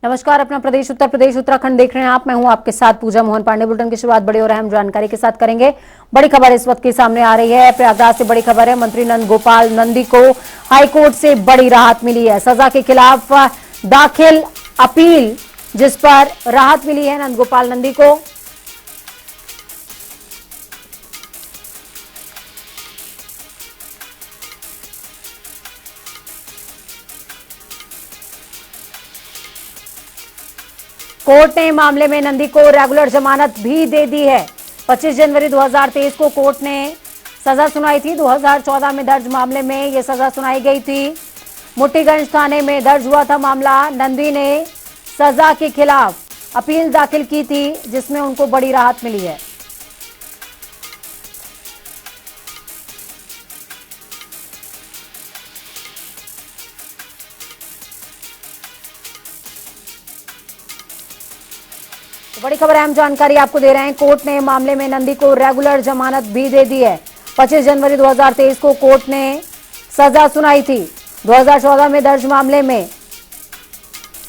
नमस्कार, अपना प्रदेश उत्तर प्रदेश उत्तराखंड देख रहे हैं आप। मैं हूं आपके साथ पूजा मोहन पांडे। बुलेटिन की शुरुआत बड़ी और अहम जानकारी के साथ करेंगे। बड़ी खबर इस वक्त की सामने आ रही है। प्रयागराज से बड़ी खबर है। मंत्री नंद गोपाल नंदी को हाईकोर्ट से बड़ी राहत मिली है। सजा के खिलाफ दाखिल अपील जिस पर राहत मिली है नंद गोपाल नंदी को। कोर्ट ने मामले में नंदी को रेगुलर जमानत भी दे दी है। 25 जनवरी 2023 को कोर्ट ने सजा सुनाई थी। 2014 में दर्ज मामले में यह सजा सुनाई गई थी। मुट्ठीगंज थाने में दर्ज हुआ था मामला। नंदी ने सजा के खिलाफ अपील दाखिल की थी जिसमें उनको बड़ी राहत मिली है। बड़ी खबर अहम जानकारी आपको दे रहे हैं। कोर्ट ने मामले में नंदी को रेगुलर जमानत भी दे दी है। 25 जनवरी 2023 को कोर्ट ने सजा सुनाई थी। 2014 में दर्ज मामले में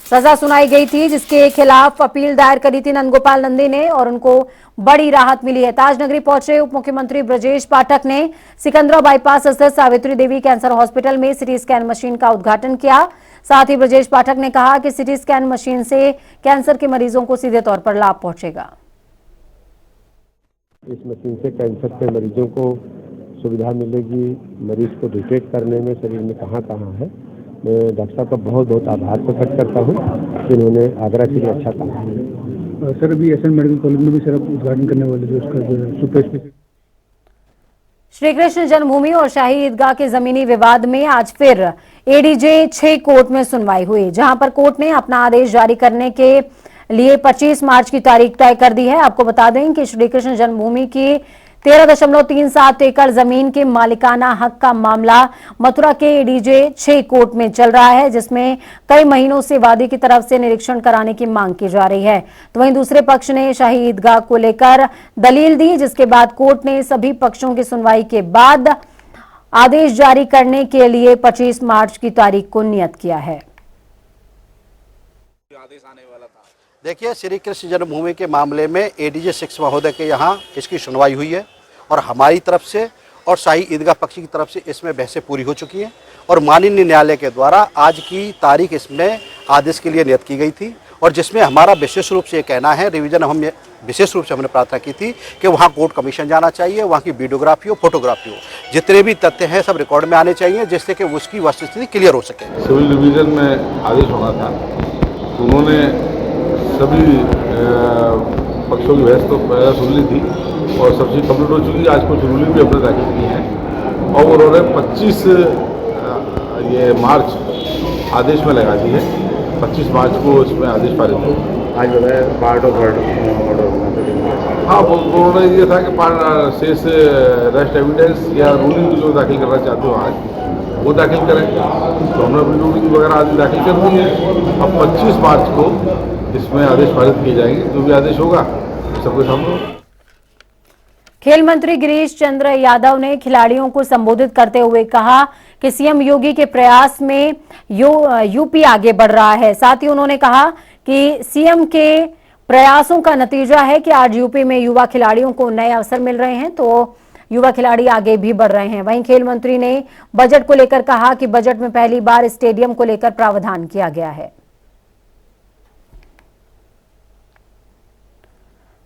सजा सुनाई गई थी जिसके खिलाफ अपील दायर करी थी नंद गोपाल नंदी ने और उनको बड़ी राहत मिली है। ताजनगरी पहुंचे उप मुख्यमंत्री ब्रजेश पाठक ने सिकंदरा बाईपास स्थित सावित्री देवी कैंसर हॉस्पिटल में सीटी स्कैन मशीन का उद्घाटन किया। साथ ही ब्रजेश पाठक ने कहा कि सीटी स्कैन मशीन से कैंसर के मरीजों को सीधे तौर पर लाभ पहुंचेगा। इस मशीन से कैंसर के मरीजों को सुविधा मिलेगी। मरीज को डिटेक्ट करने में शरीर में कहाँ कहाँ है। मैं डॉक्टर साहब का बहुत बहुत आभार प्रकट करता हूँ कि उन्होंने आगरा के लिए अच्छा काम किया। सर अभी एसएन मेडिकल कॉलेज में भी सर उद्घाटन करने वाले जो उसका सुपर स्पेशल श्री कृष्ण जन्मभूमि और शाही ईदगाह के जमीनी विवाद में आज फिर एडीजे 6 कोर्ट में सुनवाई हुई, जहां पर कोर्ट ने अपना आदेश जारी करने के लिए 25 मार्च की तारीख तय कर दी है। आपको बता दें कि श्री कृष्ण जन्मभूमि की 13.37 एकड़ जमीन के मालिकाना हक का मामला मथुरा के एडीजे 6 कोर्ट में चल रहा है, जिसमें कई महीनों से वादी की तरफ से निरीक्षण कराने की मांग की जा रही है। तो वहीं दूसरे पक्ष ने शाही ईदगाह को लेकर दलील दी, जिसके बाद कोर्ट ने सभी पक्षों की सुनवाई के बाद आदेश जारी करने के लिए 25 मार्च की तारीख को नियत किया है। देखिए, श्री कृष्ण जन्मभूमि के मामले में एडीजे 6 महोदय के यहाँ इसकी सुनवाई हुई है और हमारी तरफ से और शाही ईदगाह पक्ष की तरफ से इसमें बहसें पूरी हो चुकी हैं और माननीय न्यायालय के द्वारा आज की तारीख इसमें आदेश के लिए नियत की गई थी और जिसमें हमारा विशेष रूप से ये कहना है, रिवीजन हम विशेष रूप से हमने प्रार्थना की थी कि वहाँ कोर्ट कमीशन जाना चाहिए, वहाँ की वीडियोग्राफी हो, फोटोग्राफी हो, जितने भी तथ्य हैं सब रिकॉर्ड में आने चाहिए जिससे कि उसकी वस्तुस्थिति क्लियर हो सके। सिविल डिवीजन में आदेश होना था, उन्होंने सभी पक्षों की बहस तो पहले सुन ली थी और सब चीज़ कम्प्लीट हो चुकी है। आज कुछ रूलिंग भी हमने दाखिल की है और उन्होंने 25 ये मार्च आदेश में लगा दी है। 25 मार्च को इसमें आदेश पारित हो। आज बताया पार्ट ऑफ ऑर्डर। हाँ, उन्होंने ये था कि शेष रेस्ट एविडेंस या रूलिंग जो दाखिल करना चाहते हो आज वो दाखिल करें, तो हमने अपनी रूलिंग वगैरह आज दाखिल कर दी है। अब 25 मार्च को इसमें आदेश पारित किए जाएंगे, जो भी आदेश होगा सबके सामने। खेल मंत्री गिरीश चंद्र यादव ने खिलाड़ियों को संबोधित करते हुए कहा कि सीएम योगी के प्रयास में यूपी आगे बढ़ रहा है। साथ ही उन्होंने कहा कि सीएम के प्रयासों का नतीजा है कि आज यूपी में युवा खिलाड़ियों को नए अवसर मिल रहे हैं, तो युवा खिलाड़ी आगे भी बढ़ रहे हैं। वहीं खेल मंत्री ने बजट को लेकर कहा कि बजट में पहली बार स्टेडियम को लेकर प्रावधान किया गया है।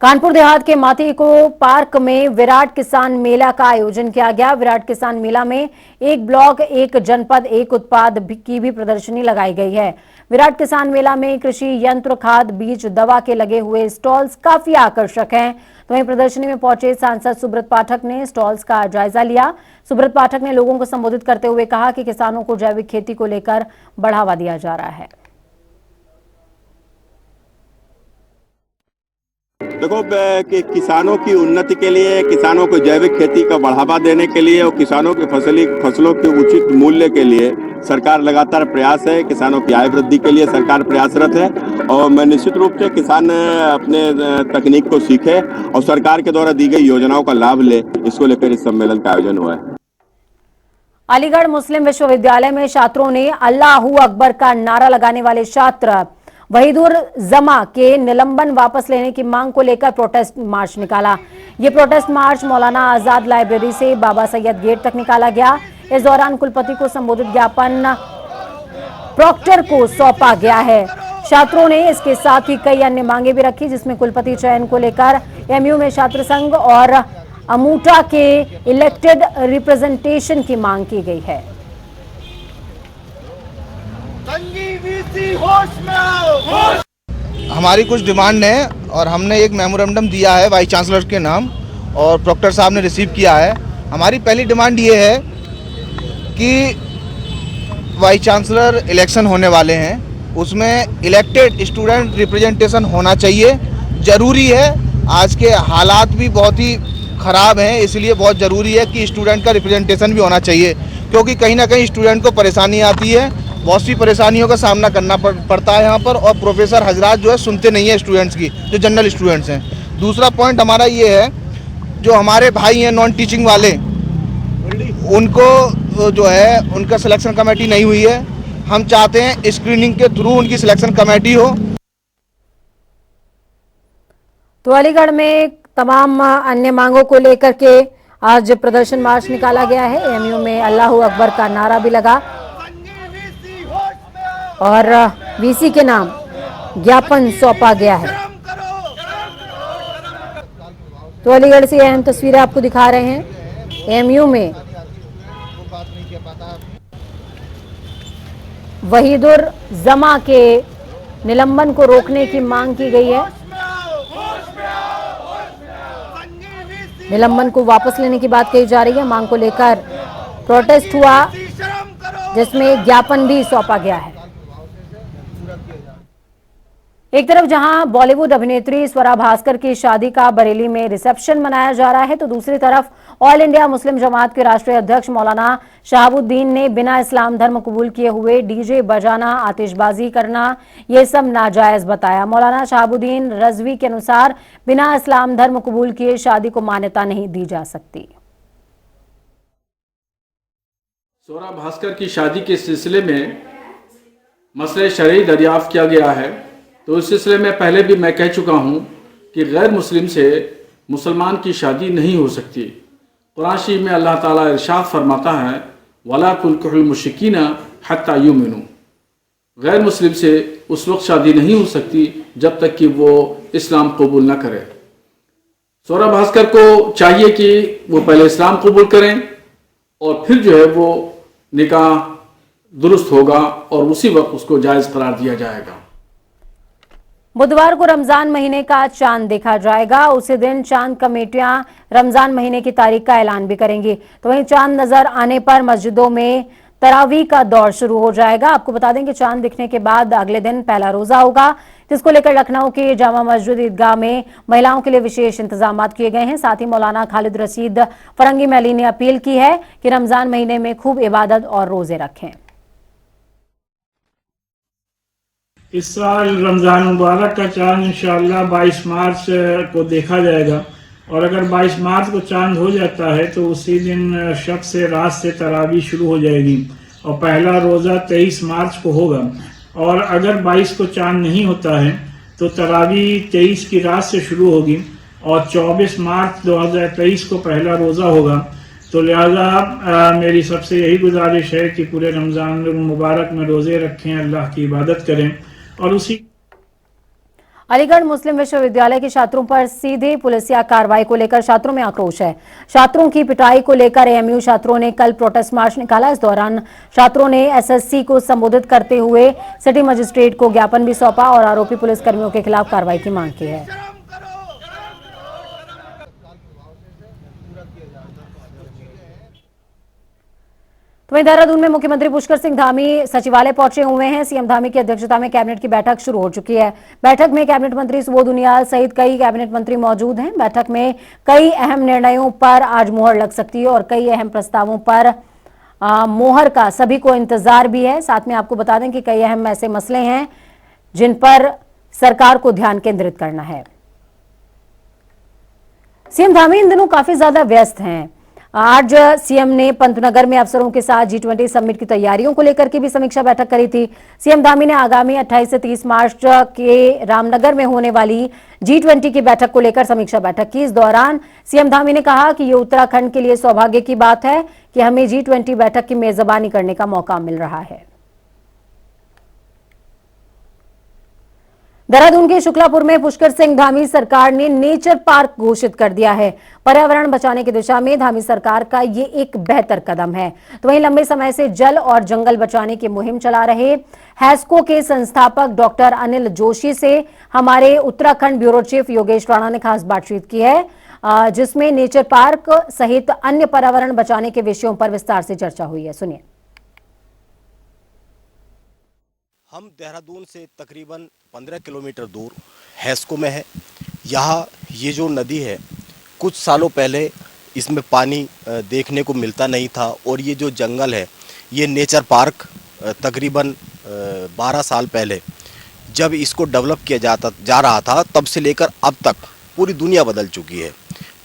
कानपुर देहात के माती को पार्क में विराट किसान मेला का आयोजन किया गया। विराट किसान मेला में एक ब्लॉक, एक जनपद, एक उत्पाद की भी प्रदर्शनी लगाई गई है। विराट किसान मेला में कृषि यंत्र, खाद, बीज, दवा के लगे हुए स्टॉल्स काफी आकर्षक हैं। तो वहीं प्रदर्शनी में पहुंचे सांसद सुब्रत पाठक ने स्टॉल्स का जायजा लिया। सुब्रत पाठक ने लोगों को संबोधित करते हुए कहा कि किसानों को जैविक खेती को लेकर बढ़ावा दिया जा रहा है। देखो कि किसानों की उन्नति के लिए, किसानों को जैविक खेती का बढ़ावा देने के लिए और किसानों की फसलों के उचित मूल्य के लिए सरकार लगातार प्रयास है। किसानों की आय वृद्धि के लिए सरकार प्रयासरत है और मैं निश्चित रूप से किसान अपने तकनीक को सीखे और सरकार के द्वारा दी गई योजनाओं का लाभ ले, इसको लेकर इस सम्मेलन का आयोजन हुआ है। अलीगढ़ मुस्लिम विश्वविद्यालय में छात्रों ने अल्लाहू अकबर का नारा लगाने वाले छात्र वहीदुर जमा के निलंबन वापस लेने की मांग को लेकर प्रोटेस्ट मार्च निकाला। ये प्रोटेस्ट मार्च मौलाना आजाद लाइब्रेरी से बाबा सैयद गेट तक निकाला गया। इस दौरान कुलपति को संबोधित ज्ञापन प्रॉक्टर को सौंपा गया है। छात्रों ने इसके साथ ही कई अन्य मांगे भी रखी, जिसमें कुलपति चयन को लेकर एमयू में छात्र संघ और अमूटा के इलेक्टेड रिप्रेजेंटेशन की मांग की गई है। हमारी कुछ डिमांड है और हमने एक मेमोरेंडम दिया है वाइस चांसलर के नाम और प्रॉक्टर साहब ने रिसीव किया है। हमारी पहली डिमांड ये है कि वाइस चांसलर इलेक्शन होने वाले हैं, उसमें इलेक्टेड स्टूडेंट रिप्रेजेंटेशन होना चाहिए, ज़रूरी है। आज के हालात भी बहुत ही ख़राब हैं, इसलिए बहुत ज़रूरी है कि स्टूडेंट का रिप्रेजेंटेशन भी होना चाहिए, क्योंकि कहीं ना कहीं स्टूडेंट को परेशानी आती है, बहुत सी परेशानियों का सामना करना पड़ता है यहाँ पर, और प्रोफेसर हजरात जो है सुनते नहीं है स्टूडेंट्स की, जो जनरल स्टूडेंट्स हैं। दूसरा पॉइंट हमारा ये है, जो हमारे भाई हैं नॉन टीचिंग वाले, उनको जो है उनका सिलेक्शन कमेटी नहीं हुई है। हम चाहते हैं स्क्रीनिंग के थ्रू उनकी सिलेक्शन कमेटी हो। तो अलीगढ़ में तमाम अन्य मांगों को लेकर के आज प्रदर्शन मार्च निकाला गया है। एमयू में अल्लाहू अकबर का नारा भी लगा और वीसी के नाम ज्ञापन सौंपा गया है। तो अलीगढ़ से अहम तस्वीरें आपको दिखा रहे हैं। एमयू में वहीदुर जमा के निलंबन को रोकने की मांग की गई है। निलंबन को वापस लेने की बात कही जा रही है। मांग को लेकर प्रोटेस्ट हुआ, जिसमें ज्ञापन भी सौंपा गया है। एक तरफ जहां बॉलीवुड अभिनेत्री स्वरा भास्कर की शादी का बरेली में रिसेप्शन मनाया जा रहा है, तो दूसरी तरफ ऑल इंडिया मुस्लिम जमात के राष्ट्रीय अध्यक्ष मौलाना शहाबुद्दीन ने बिना इस्लाम धर्म कबूल किए हुए डीजे बजाना, आतिशबाजी करना, ये सब नाजायज बताया। मौलाना शहाबुद्दीन रजवी के अनुसार बिना इस्लाम धर्म कबूल किए शादी को मान्यता नहीं दी जा सकती। स्वरा भास्कर की शादी के सिलसिले में मसले शरई दरियाफ्त किया गया है, तो इस सिलसिले में पहले भी मैं कह चुका हूँ कि गैर मुस्लिम से मुसलमान की शादी नहीं हो सकती। कुरान शरीफ में अल्लाह ताला इरशाद फरमाता है, वला तुनकिहुल मुश्रिकीना हत्ता युमिनू, गैर मुस्लिम से उस वक्त शादी नहीं हो सकती जब तक कि वो इस्लाम कबूल न करे। स्वरा भास्कर को चाहिए कि वो पहले इस्लाम कबूल करें और फिर जो है वो निकाह दुरुस्त होगा और उसी वक्त उसको जायज़ करार दिया जाएगा। बुधवार को रमजान महीने का चांद देखा जाएगा। उसी दिन चांद कमेटियां रमजान महीने की तारीख का ऐलान भी करेंगी। तो वहीं चांद नजर आने पर मस्जिदों में तरावीह का दौर शुरू हो जाएगा। आपको बता दें कि चांद दिखने के बाद अगले दिन पहला रोजा होगा, जिसको लेकर लखनऊ के जामा मस्जिद ईदगाह में महिलाओं के लिए विशेष इंतजाम किए गए हैं। साथ ही मौलाना खालिद रशीद फरंगी मैली ने अपील की है कि रमजान महीने में खूब इबादत और रोजे रखें। इस साल रमज़ान मुबारक का चांद इंशाअल्लाह 22 मार्च को देखा जाएगा, और अगर 22 मार्च को चांद हो जाता है तो उसी दिन शब से रात से तरावी शुरू हो जाएगी और पहला रोज़ा 23 मार्च को होगा। और अगर 22 को चांद नहीं होता है तो तरावी 23 की रात से शुरू होगी और 24 मार्च 2023 को पहला रोज़ा होगा। तो लिहाजा मेरी सबसे यही गुजारिश है कि पूरे रमज़ान मुबारक में रोज़े रखें, अल्लाह की इबादत करें। और उसी अलीगढ़ मुस्लिम विश्वविद्यालय के छात्रों पर सीधे पुलिसिया कार्रवाई को लेकर छात्रों में आक्रोश है। छात्रों की पिटाई को लेकर एएमयू छात्रों ने कल प्रोटेस्ट मार्च निकाला। इस दौरान छात्रों ने एसएससी को संबोधित करते हुए सिटी मजिस्ट्रेट को ज्ञापन भी सौंपा और आरोपी पुलिसकर्मियों के खिलाफ कार्रवाई की मांग की है। तो वहीं देहरादून में मुख्यमंत्री पुष्कर सिंह धामी सचिवालय पहुंचे हुए हैं। सीएम धामी की अध्यक्षता में कैबिनेट की बैठक शुरू हो चुकी है। बैठक में कैबिनेट मंत्री सुबोध उनियाल सहित कई कैबिनेट मंत्री मौजूद हैं। बैठक में कई अहम निर्णयों पर आज मुहर लग सकती है और कई अहम प्रस्तावों पर मोहर का सभी को इंतजार भी है। साथ में आपको बता दें कि कई अहम ऐसे मसले हैं जिन पर सरकार को ध्यान केंद्रित करना है। सीएम धामी इन दिनों काफी ज्यादा व्यस्त हैं। आज सीएम ने पंतनगर में अफसरों के साथ G20 समिट की तैयारियों को लेकर के भी समीक्षा बैठक करी थी। सीएम धामी ने आगामी 28 से 30 मार्च के रामनगर में होने वाली G20 की बैठक को लेकर समीक्षा बैठक की। इस दौरान सीएम धामी ने कहा कि ये उत्तराखंड के लिए सौभाग्य की बात है कि हमें G20 बैठक की मेजबानी करने का मौका मिल रहा है। देहरादून के शुक्लापुर में पुष्कर सिंह धामी सरकार ने नेचर पार्क घोषित कर दिया है। पर्यावरण बचाने की दिशा में धामी सरकार का ये एक बेहतर कदम है। तो वहीं लंबे समय से जल और जंगल बचाने की मुहिम चला रहे हैस्को के संस्थापक डॉक्टर अनिल जोशी से हमारे उत्तराखंड ब्यूरो चीफ योगेश राणा ने खास बातचीत की है, जिसमें नेचर पार्क सहित अन्य पर्यावरण बचाने के विषयों पर विस्तार से चर्चा हुई है। सुनिए। हम देहरादून से तकरीबन 15 किलोमीटर दूर हैस्को में है। यहाँ ये जो नदी है, कुछ सालों पहले इसमें पानी देखने को मिलता नहीं था और ये जो जंगल है, ये नेचर पार्क तकरीबन 12 साल पहले जब इसको डेवलप किया जा रहा था, तब से लेकर अब तक पूरी दुनिया बदल चुकी है।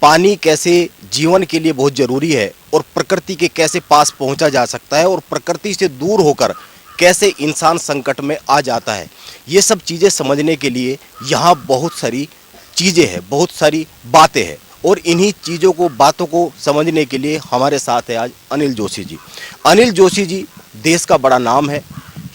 पानी कैसे जीवन के लिए बहुत ज़रूरी है और प्रकृति के कैसे पास पहुँचा जा सकता है और प्रकृति से दूर होकर कैसे इंसान संकट में आ जाता है, ये सब चीज़ें समझने के लिए यहाँ बहुत सारी चीज़ें हैं, बहुत सारी बातें हैं। और इन्हीं चीज़ों को, बातों को समझने के लिए हमारे साथ है आज अनिल जोशी जी। अनिल जोशी जी देश का बड़ा नाम है।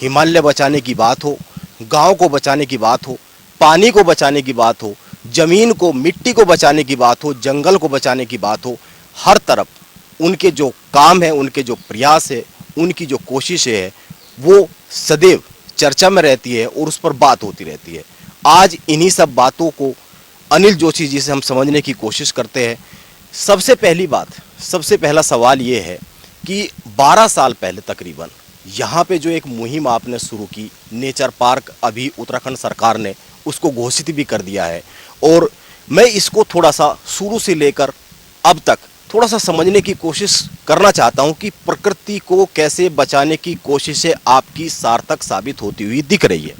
हिमालय बचाने की बात हो, गांव को बचाने की बात हो, पानी को बचाने की बात हो, ज़मीन को, मिट्टी को बचाने की बात हो, जंगल को बचाने की बात हो, हर तरफ उनके जो काम है, उनके जो प्रयास है, उनकी जो कोशिशें है, वो सदैव चर्चा में रहती है और उस पर बात होती रहती है। आज इन्हीं सब बातों को अनिल जोशी जी से हम समझने की कोशिश करते हैं। सबसे पहला सवाल ये है कि 12 साल पहले तकरीबन यहाँ पे जो एक मुहिम आपने शुरू की, नेचर पार्क, अभी उत्तराखंड सरकार ने उसको घोषित भी कर दिया है और मैं इसको थोड़ा सा शुरू से लेकर अब तक थोड़ा सा समझने की कोशिश करना चाहता हूं कि प्रकृति को कैसे बचाने की कोशिशें आपकी सार्थक साबित होती हुई दिख रही है।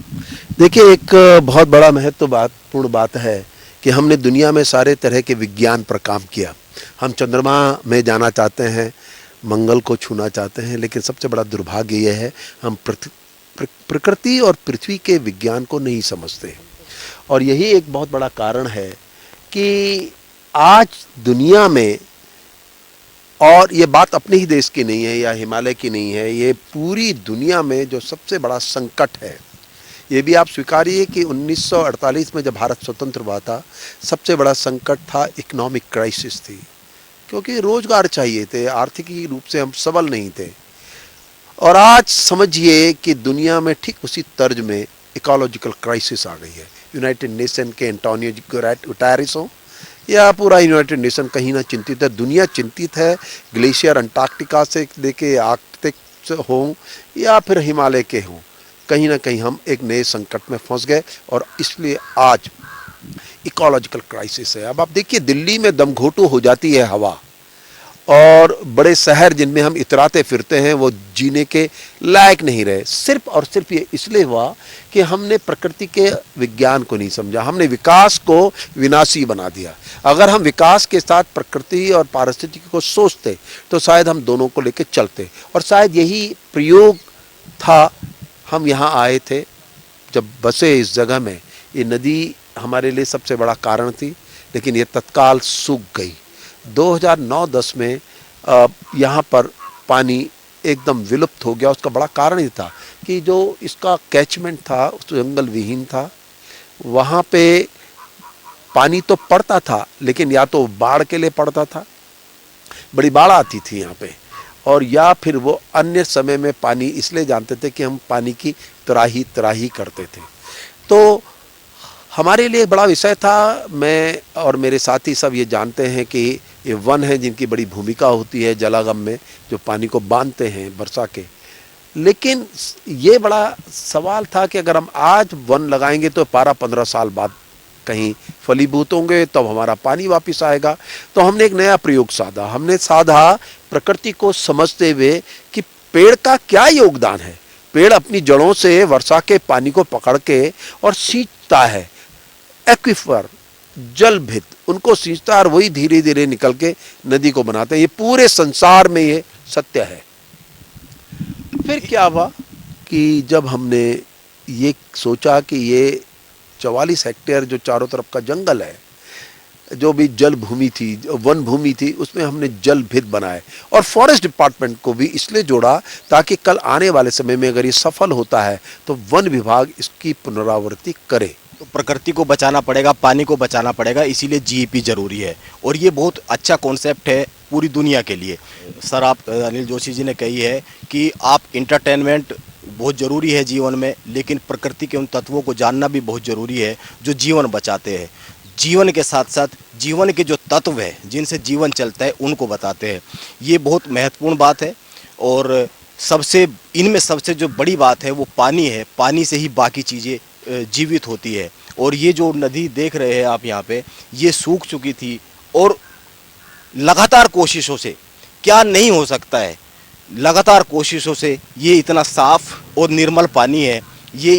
देखिए, एक बहुत बड़ा महत्वपूर्ण बात है कि हमने दुनिया में सारे तरह के विज्ञान पर काम किया। हम चंद्रमा में जाना चाहते हैं, मंगल को छूना चाहते हैं, लेकिन सबसे बड़ा दुर्भाग्य यह है हम प्रकृति और पृथ्वी के विज्ञान को नहीं समझते। और यही एक बहुत बड़ा कारण है कि आज दुनिया में, और ये बात अपने ही देश की नहीं है या हिमालय की नहीं है, ये पूरी दुनिया में जो सबसे बड़ा संकट है, ये भी आप स्वीकारिए कि 1948 में जब भारत स्वतंत्र हुआ था, सबसे बड़ा संकट था इकोनॉमिक क्राइसिस थी, क्योंकि रोजगार चाहिए थे, आर्थिक रूप से हम सबल नहीं थे। और आज समझिए कि दुनिया में ठीक उसी तर्ज में इकोलॉजिकल क्राइसिस आ गई है। यूनाइटेड नेशन के एंटोनियो गुटेरेस हो या पूरा यूनाइटेड नेशन कहीं ना चिंतित है, दुनिया चिंतित है। ग्लेशियर अंटार्कटिका से लेके आर्कटिक हो या फिर हिमालय के हों, कहीं ना कहीं हम एक नए संकट में फंस गए और इसलिए आज इकोलॉजिकल क्राइसिस है। अब आप देखिए, दिल्ली में दमघोटू हो जाती है हवा, और बड़े शहर जिनमें हम इतराते फिरते हैं वो जीने के लायक नहीं रहे। सिर्फ और सिर्फ ये इसलिए हुआ कि हमने प्रकृति के विज्ञान को नहीं समझा, हमने विकास को विनाशी बना दिया। अगर हम विकास के साथ प्रकृति और पारिस्थितिकी को सोचते तो शायद हम दोनों को लेकर चलते, और शायद यही प्रयोग था। हम यहाँ आए थे जब बसे इस जगह में, ये नदी हमारे लिए सबसे बड़ा कारण थी, लेकिन ये तत्काल सूख गई। 2009-10 में यहाँ पर पानी एकदम विलुप्त हो गया। उसका बड़ा कारण ये था कि जो इसका कैचमेंट था उस जंगल विहीन था, वहाँ पे पानी तो पड़ता था, लेकिन या तो बाढ़ के लिए पड़ता था, बड़ी बाढ़ आती थी यहाँ पे, और या फिर वो अन्य समय में पानी इसलिए जानते थे कि हम पानी की त्राही करते थे। तो हमारे लिए बड़ा विषय था। मैं और मेरे साथी सब ये जानते हैं कि ये वन है जिनकी बड़ी भूमिका होती है जलागम में, जो पानी को बांधते हैं वर्षा के। लेकिन ये बड़ा सवाल था कि अगर हम आज वन लगाएंगे तो 12-15 साल बाद कहीं फलीभूत होंगे, तब हमारा पानी वापस आएगा। तो हमने एक नया प्रयोग साधा। हमने साधा प्रकृति को समझते हुए कि पेड़ का क्या योगदान है। पेड़ अपनी जड़ों से वर्षा के पानी को पकड़ के और सींचता है। एक्विफर जल भित उनको सींचता है और वही धीरे धीरे निकल के नदी को बनाते हैं। ये पूरे संसार में ये सत्य है। फिर क्या हुआ कि जब हमने ये सोचा कि ये 44 हेक्टेयर जो चारों तरफ का जंगल है, जो भी जल भूमि थी, वन भूमि थी, उसमें हमने जल भित बनाए और फॉरेस्ट डिपार्टमेंट को भी इसलिए जोड़ा ताकि कल आने वाले समय में अगर ये सफल होता है तो वन विभाग इसकी पुनरावृत्ति करे। तो प्रकृति को बचाना पड़ेगा, पानी को बचाना पड़ेगा, इसीलिए जीईपी जरूरी है और ये बहुत अच्छा कॉन्सेप्ट है पूरी दुनिया के लिए। सर, आप अनिल जोशी जी ने कही है कि आप इंटरटेनमेंट बहुत ज़रूरी है जीवन में, लेकिन प्रकृति के उन तत्वों को जानना भी बहुत ज़रूरी है जो जीवन बचाते हैं। जीवन के साथ साथ जीवन के जो तत्व है जिनसे जीवन चलता है उनको बताते हैं। ये बहुत महत्वपूर्ण बात है और इनमें सबसे जो बड़ी बात है वो पानी है। पानी से ही बाकी चीज़ें जीवित होती है और ये जो नदी देख रहे हैं आप यहाँ पे, ये सूख चुकी थी और लगातार कोशिशों से क्या नहीं हो सकता है, लगातार कोशिशों से ये इतना साफ और निर्मल पानी है। ये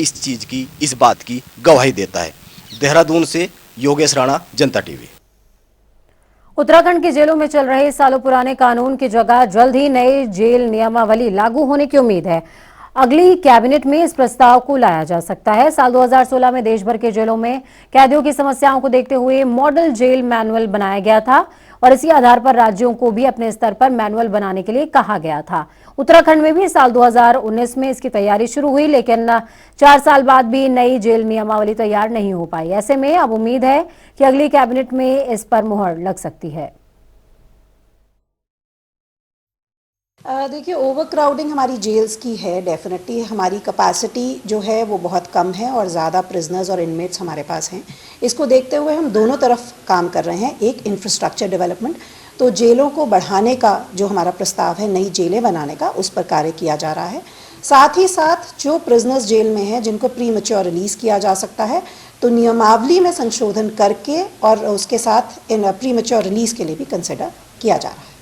इस बात की गवाही देता है। देहरादून से योगेश राणा, जनता टीवी। उत्तराखंड की जेलों में चल रहे सालों पुराने कानून की जगह जल्द ही नई जेल नियमावली लागू होने की उम्मीद है। अगली कैबिनेट में इस प्रस्ताव को लाया जा सकता है। साल 2016 में देश भर के जेलों में कैदियों की समस्याओं को देखते हुए मॉडल जेल मैनुअल बनाया गया था और इसी आधार पर राज्यों को भी अपने स्तर पर मैनुअल बनाने के लिए कहा गया था। उत्तराखंड में भी साल 2019 में इसकी तैयारी शुरू हुई, लेकिन 4 साल बाद भी नई जेल नियमावली तैयार नहीं हो पाई। ऐसे में अब उम्मीद है कि अगली कैबिनेट में इस पर मुहर लग सकती है। देखिए, ओवर क्राउडिंग हमारी जेल्स की है। डेफिनेटली हमारी कैपेसिटी जो है वो बहुत कम है और ज़्यादा प्रिजनर्स और इनमेट्स हमारे पास हैं। इसको देखते हुए हम दोनों तरफ काम कर रहे हैं। एक इंफ्रास्ट्रक्चर डेवलपमेंट, तो जेलों को बढ़ाने का जो हमारा प्रस्ताव है, नई जेलें बनाने का, उस पर कार्य किया जा रहा है। साथ ही साथ जो प्रिजनर्स जेल में हैं जिनको प्री मैच्योर रिलीज़ किया जा सकता है, तो नियमावली में संशोधन करके और उसके साथ इन प्री मैच्योर रिलीज़ के लिए भी कंसिडर किया जा रहा है।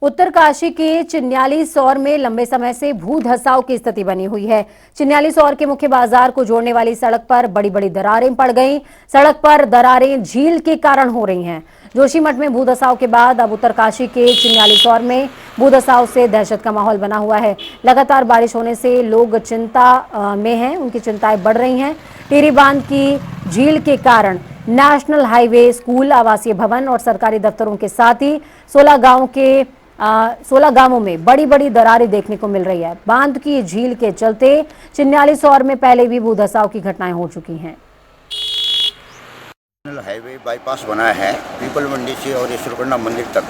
उत्तरकाशी के चिन्याली सौर में लंबे समय से भू धसाव की स्थिति बनी हुई है। चिन्याली सौर के मुख्य बाजार को जोड़ने वाली सड़क पर बड़ी बड़ी दरारें पड़ गईं। सड़क पर दरारें झील के कारण हो रही हैं। जोशीमठ में भू धसाव के बाद अब उत्तरकाशी के चिन्याली सौर में भू धसाव से दहशत का माहौल बना हुआ है। लगातार बारिश होने से लोग चिंता में हैं, उनकी चिंताएं बढ़ रही हैं। टिहरी बांध की झील के कारण नेशनल हाईवे, स्कूल, आवासीय भवन और सरकारी दफ्तरों के साथ ही 16 गांवों में बड़ी बड़ी दरारें देखने को मिल रही है। बांध की झील के चलते चिन्याली सौर में पहले भी भू धसाव की घटनाएं हो चुकी हैं। नेशनल हाईवे बाईपास बना है पीपल मंडी से और ईश्वरकुंडा मंदिर तक,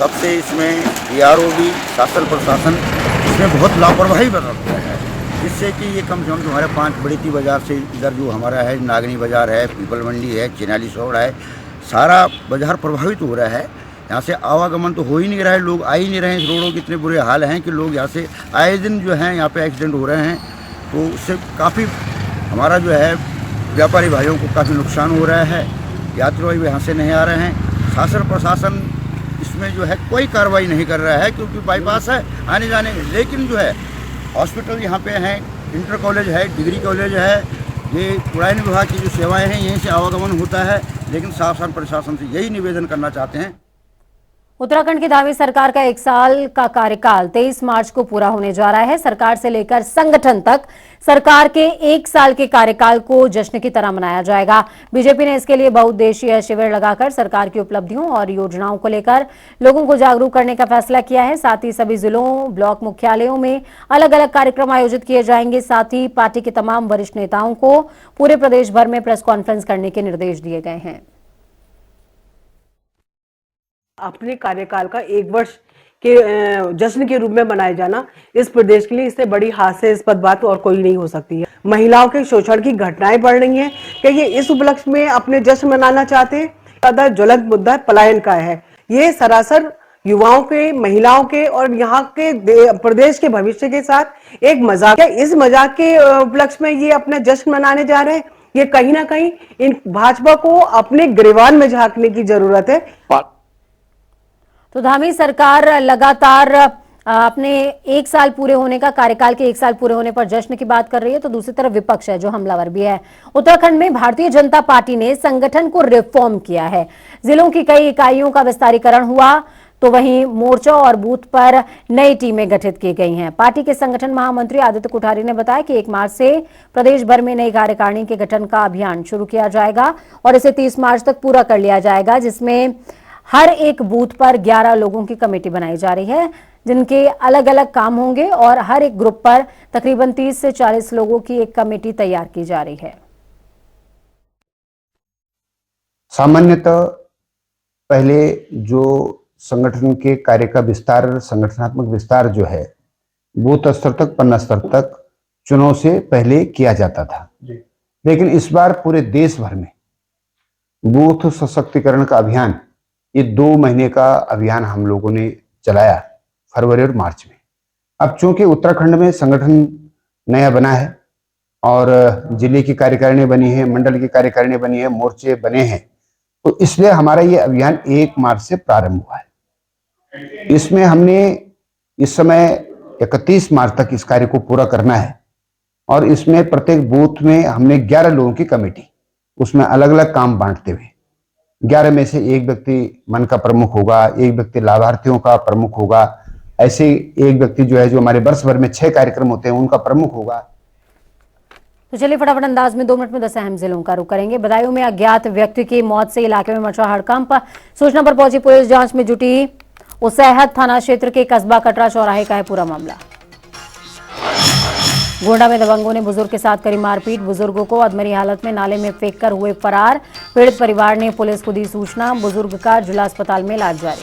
तब से इसमें बीआरओ भी, शासन प्रशासन इसमें बहुत लापरवाही बरतता है, जिससे कि ये कम से कम हमारे 5 बड़ी बाजार से इधर जो हमारा है नागनी बाजार है, पीपल मंडी है, चिन्याली सौर है, सारा बाजार प्रभावित हो रहा है। यहाँ से आवागमन तो हो ही नहीं रहा है, लोग आ ही नहीं रहे हैं। इस रोडों के इतने बुरे हाल हैं कि लोग यहाँ से आए दिन जो हैं यहाँ पे एक्सीडेंट हो रहे हैं, तो उससे काफ़ी हमारा जो है व्यापारी भाइयों को काफ़ी नुकसान हो रहा है। यात्री भी यहाँ से नहीं आ रहे हैं। शासन प्रशासन इसमें जो है कोई कार्रवाई नहीं कर रहा है, क्योंकि बाईपास है आने जाने, लेकिन जो है हॉस्पिटल यहाँ पे हैं, इंटर कॉलेज है, डिग्री कॉलेज है, ये पुराने विभाग की जो सेवाएँ हैं यहीं से आवागमन होता है, लेकिन शासन प्रशासन से यही निवेदन करना चाहते हैं। उत्तराखंड की धामी सरकार का 1 साल का कार्यकाल 23 मार्च को पूरा होने जा रहा है। सरकार से लेकर संगठन तक सरकार के 1 साल के कार्यकाल को जश्न की तरह मनाया जाएगा। बीजेपी ने इसके लिए बहुउद्देशीय शिविर लगाकर सरकार की उपलब्धियों और योजनाओं को लेकर लोगों को जागरूक करने का फैसला किया है। साथ ही सभी जिलों, ब्लॉक मुख्यालयों में अलग अलग कार्यक्रम आयोजित किए जाएंगे। साथ ही पार्टी के तमाम वरिष्ठ नेताओं को पूरे प्रदेश भर में प्रेस कॉन्फ्रेंस करने के निर्देश दिए गए हैं। अपने कार्यकाल का 1 वर्ष के जश्न के रूप में मनाया जाना इस प्रदेश के लिए इससे बड़ी हास्यास्पद बात और कोई नहीं हो सकती है। महिलाओं के शोषण की घटनाएं बढ़ रही हैं कि ये इस उपलक्ष्य में अपने जश्न मनाना चाहते हैं। ज्यादा ज्वलंत मुद्दा पलायन का है। ये सरासर युवाओं के, महिलाओं के और यहाँ के प्रदेश के भविष्य के साथ एक मजाक है। इस मजाक के उपलक्ष्य में ये अपना जश्न मनाने जा रहे हैं। ये कहीं ना कहीं इन भाजपा को अपने गिरबान में झांकने की जरूरत है। तो धामी सरकार लगातार अपने 1 साल पूरे होने का, कार्यकाल के 1 साल पूरे होने पर जश्न की बात कर रही है, तो दूसरी तरफ विपक्ष है जो हमलावर भी है। उत्तराखंड में भारतीय जनता पार्टी ने संगठन को रिफॉर्म किया है। जिलों की कई इकाइयों का विस्तारीकरण हुआ, तो वहीं मोर्चा और बूथ पर नई टीमें गठित की गई हैं। पार्टी के संगठन महामंत्री आदित्य कोठारी ने बताया कि 1 मार्च से प्रदेश भर में नई कार्यकारिणी के गठन का अभियान शुरू किया जाएगा और इसे 30 मार्च तक पूरा कर लिया जाएगा, जिसमें हर एक बूथ पर 11 लोगों की कमेटी बनाई जा रही है, जिनके अलग अलग काम होंगे और हर एक ग्रुप पर तकरीबन 30 से 40 लोगों की एक कमेटी तैयार की जा रही है। सामान्यतः पहले जो संगठन के कार्य का विस्तार, संगठनात्मक विस्तार जो है, बूथ स्तर तक, पन्ना स्तर तक चुनाव से पहले किया जाता था। लेकिन इस बार पूरे देश भर में बूथ सशक्तिकरण का अभियान, ये 2 महीने का अभियान हम लोगों ने चलाया फरवरी और मार्च में। अब चूंकि उत्तराखंड में संगठन नया बना है और जिले की कार्यकारिणी बनी है, मंडल की कार्यकारिणी बनी है, मोर्चे बने हैं, तो इसलिए हमारा ये अभियान 1 मार्च से प्रारंभ हुआ है। इसमें हमने इस समय 31 मार्च तक इस कार्य को पूरा करना है और इसमें प्रत्येक बूथ में हमने 11 लोगों की कमेटी, उसमें अलग अलग काम बांटते हुए 11 में से एक व्यक्ति मन का प्रमुख होगा, एक व्यक्ति लाभार्थियों का प्रमुख होगा, ऐसे एक व्यक्ति जो है, जो हमारे वर्ष भर में 6 कार्यक्रम होते हैं, उनका प्रमुख होगा। तो चलिए फटाफट अंदाज में 2 मिनट में 10 अहम जिलों का रुख करेंगे। बदायूं में अज्ञात व्यक्ति की मौत से इलाके में मचा हड़कंप। सूचना पर पहुंची पुलिस जांच में जुटी। उसैहत थाना क्षेत्र के कस्बा कटरा चौराहे का है पूरा मामला। गोंडा में दबंगों ने बुजुर्ग के साथ करी मारपीट। बुजुर्ग को अधमरी हालत में नाले में फेंककर हुए फरार। पीड़ित परिवार ने पुलिस को दी सूचना। बुजुर्ग का जिला अस्पताल में इलाज जारी।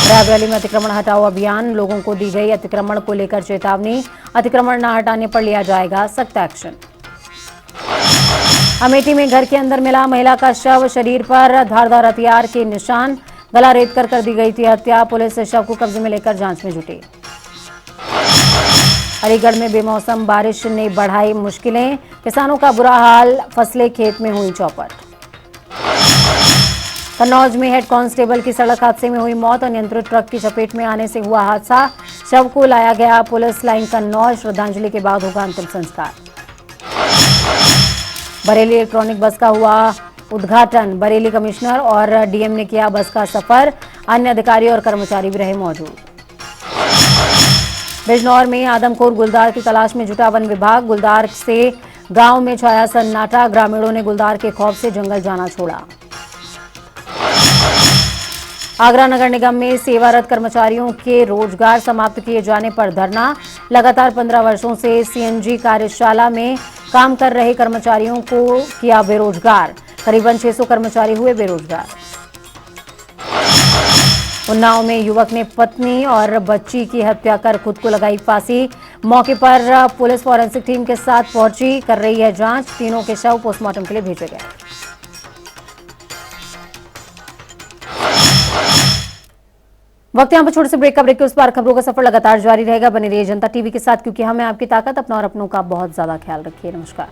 रायबरेली में अतिक्रमण हटाओ अभियान, लोगों को दी गई अतिक्रमण को लेकर चेतावनी। अतिक्रमण न हटाने पर लिया जाएगा सख्त एक्शन। अमेठी में घर के अंदर मिला महिला का शव, शरीर पर धारदार हथियार के निशान, गला रेत कर दी गई थी हत्या। पुलिस शव को कब्जे में लेकर जांच में जुटी। अलीगढ़ में बेमौसम बारिश ने बढ़ाई मुश्किलें, किसानों का बुरा हाल, फसलें खेत में हुई चौपट। कन्नौज में हेड कांस्टेबल की सड़क हादसे में हुई मौत। अनियंत्रित ट्रक की चपेट में आने से हुआ हादसा। शव को लाया गया पुलिस लाइन कन्नौज। श्रद्धांजलि के बाद होगा अंतिम संस्कार। बरेली इलेक्ट्रॉनिक बस का हुआ उद्घाटन। बरेली कमिश्नर और डीएम ने किया बस का सफर। अन्य अधिकारी और कर्मचारी भी रहे मौजूद। बिजनौर में आदमखोर गुलदार की तलाश में जुटा वन विभाग। गुलदार से गांव में छाया सन्नाटा। ग्रामीणों ने गुलदार के खौफ से जंगल जाना छोड़ा। आगरा नगर निगम में सेवारत कर्मचारियों के रोजगार समाप्त किए जाने पर धरना। लगातार 15 वर्षों से सीएनजी कार्यशाला में काम कर रहे कर्मचारियों को किया बेरोजगार। करीबन 600 कर्मचारी हुए बेरोजगार। उन्नाव में युवक ने पत्नी और बच्ची की हत्या कर खुद को लगाई फांसी। मौके पर पुलिस फॉरेंसिक टीम के साथ पहुंची, कर रही है जांच। तीनों के शव पोस्टमार्टम के लिए भेजे गए। वक्त यहाँ पर छोटे से ब्रेक का। ब्रेक के उस पार खबरों का सफर लगातार जारी रहेगा। बने रहिए जनता टीवी के साथ, क्योंकि हमें आपकी ताकत, अपना और अपनों का बहुत ज्यादा ख्याल रखिए। नमस्कार।